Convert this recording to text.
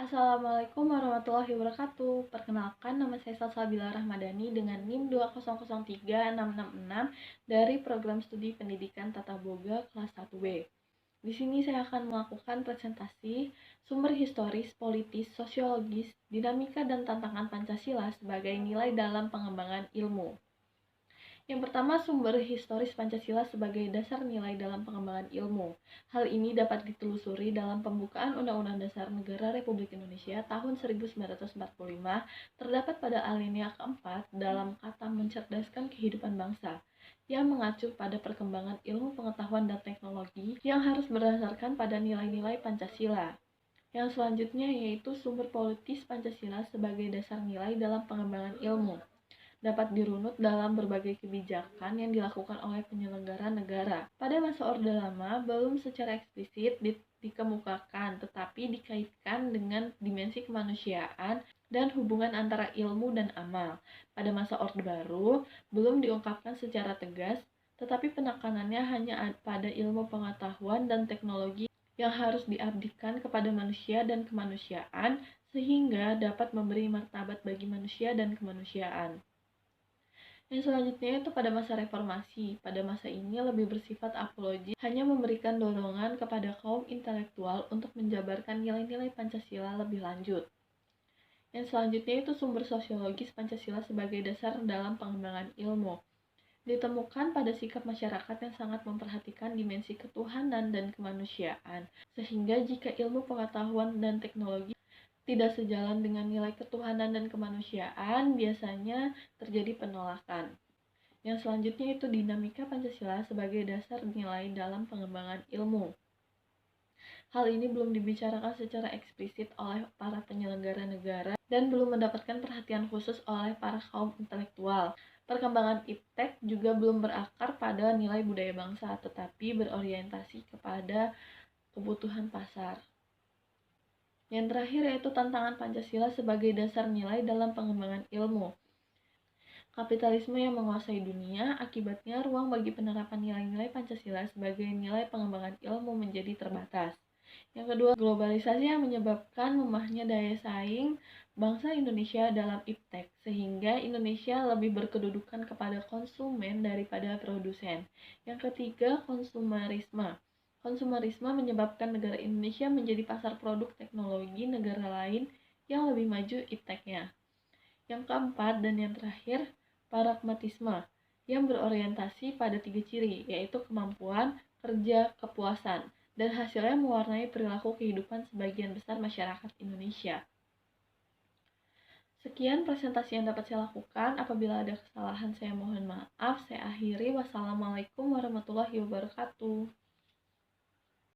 Assalamualaikum warahmatullahi wabarakatuh. Perkenalkan, nama saya Salsabila Rahmadani dengan NIM 2003666 dari Program Studi Pendidikan Tata Boga kelas 1B. Di sini saya akan melakukan presentasi sumber historis, politis, sosiologis, dinamika dan tantangan Pancasila sebagai nilai dalam pengembangan ilmu. Yang pertama, sumber historis Pancasila sebagai dasar nilai dalam pengembangan ilmu. Hal ini dapat ditelusuri dalam pembukaan Undang-Undang Dasar Negara Republik Indonesia tahun 1945, terdapat pada alinea keempat dalam kata mencerdaskan kehidupan bangsa, yang mengacu pada perkembangan ilmu pengetahuan dan teknologi yang harus berdasarkan pada nilai-nilai Pancasila. Yang selanjutnya yaitu sumber politis Pancasila sebagai dasar nilai dalam pengembangan ilmu, dapat dirunut dalam berbagai kebijakan yang dilakukan oleh penyelenggara negara. Pada masa Orde Lama, belum secara eksplisit dikemukakan, tetapi dikaitkan dengan dimensi kemanusiaan dan hubungan antara ilmu dan amal. Pada masa Orde Baru, belum diungkapkan secara tegas, tetapi penekanannya hanya pada ilmu pengetahuan dan teknologi yang harus diabdikan kepada manusia dan kemanusiaan, sehingga dapat memberi martabat bagi manusia dan kemanusiaan. Yang selanjutnya itu pada masa reformasi. Pada masa ini lebih bersifat apologis, hanya memberikan dorongan kepada kaum intelektual untuk menjabarkan nilai-nilai Pancasila lebih lanjut. Yang selanjutnya itu sumber sosiologis Pancasila sebagai dasar dalam pengembangan ilmu. Ditemukan pada sikap masyarakat yang sangat memperhatikan dimensi ketuhanan dan kemanusiaan, sehingga jika ilmu pengetahuan dan teknologi tidak sejalan dengan nilai ketuhanan dan kemanusiaan, biasanya terjadi penolakan. Yang selanjutnya itu dinamika Pancasila sebagai dasar nilai dalam pengembangan ilmu. Hal ini belum dibicarakan secara eksplisit oleh para penyelenggara negara dan belum mendapatkan perhatian khusus oleh para kaum intelektual. Perkembangan iptek juga belum berakar pada nilai budaya bangsa, tetapi berorientasi kepada kebutuhan pasar. Yang terakhir yaitu tantangan Pancasila sebagai dasar nilai dalam pengembangan ilmu. Kapitalisme yang menguasai dunia, akibatnya ruang bagi penerapan nilai-nilai Pancasila sebagai nilai pengembangan ilmu menjadi terbatas. Yang kedua, globalisasi yang menyebabkan lemahnya daya saing bangsa Indonesia dalam iptek, sehingga Indonesia lebih berkedudukan kepada konsumen daripada produsen. Yang ketiga, konsumerisme. Konsumerisme menyebabkan negara Indonesia menjadi pasar produk teknologi negara lain yang lebih maju ipteknya. Yang keempat dan yang terakhir, pragmatisme yang berorientasi pada 3 ciri, yaitu kemampuan, kerja, kepuasan, dan hasilnya mewarnai perilaku kehidupan sebagian besar masyarakat Indonesia. Sekian presentasi yang dapat saya lakukan. Apabila ada kesalahan, saya mohon maaf. Saya akhiri. Wassalamualaikum warahmatullahi wabarakatuh.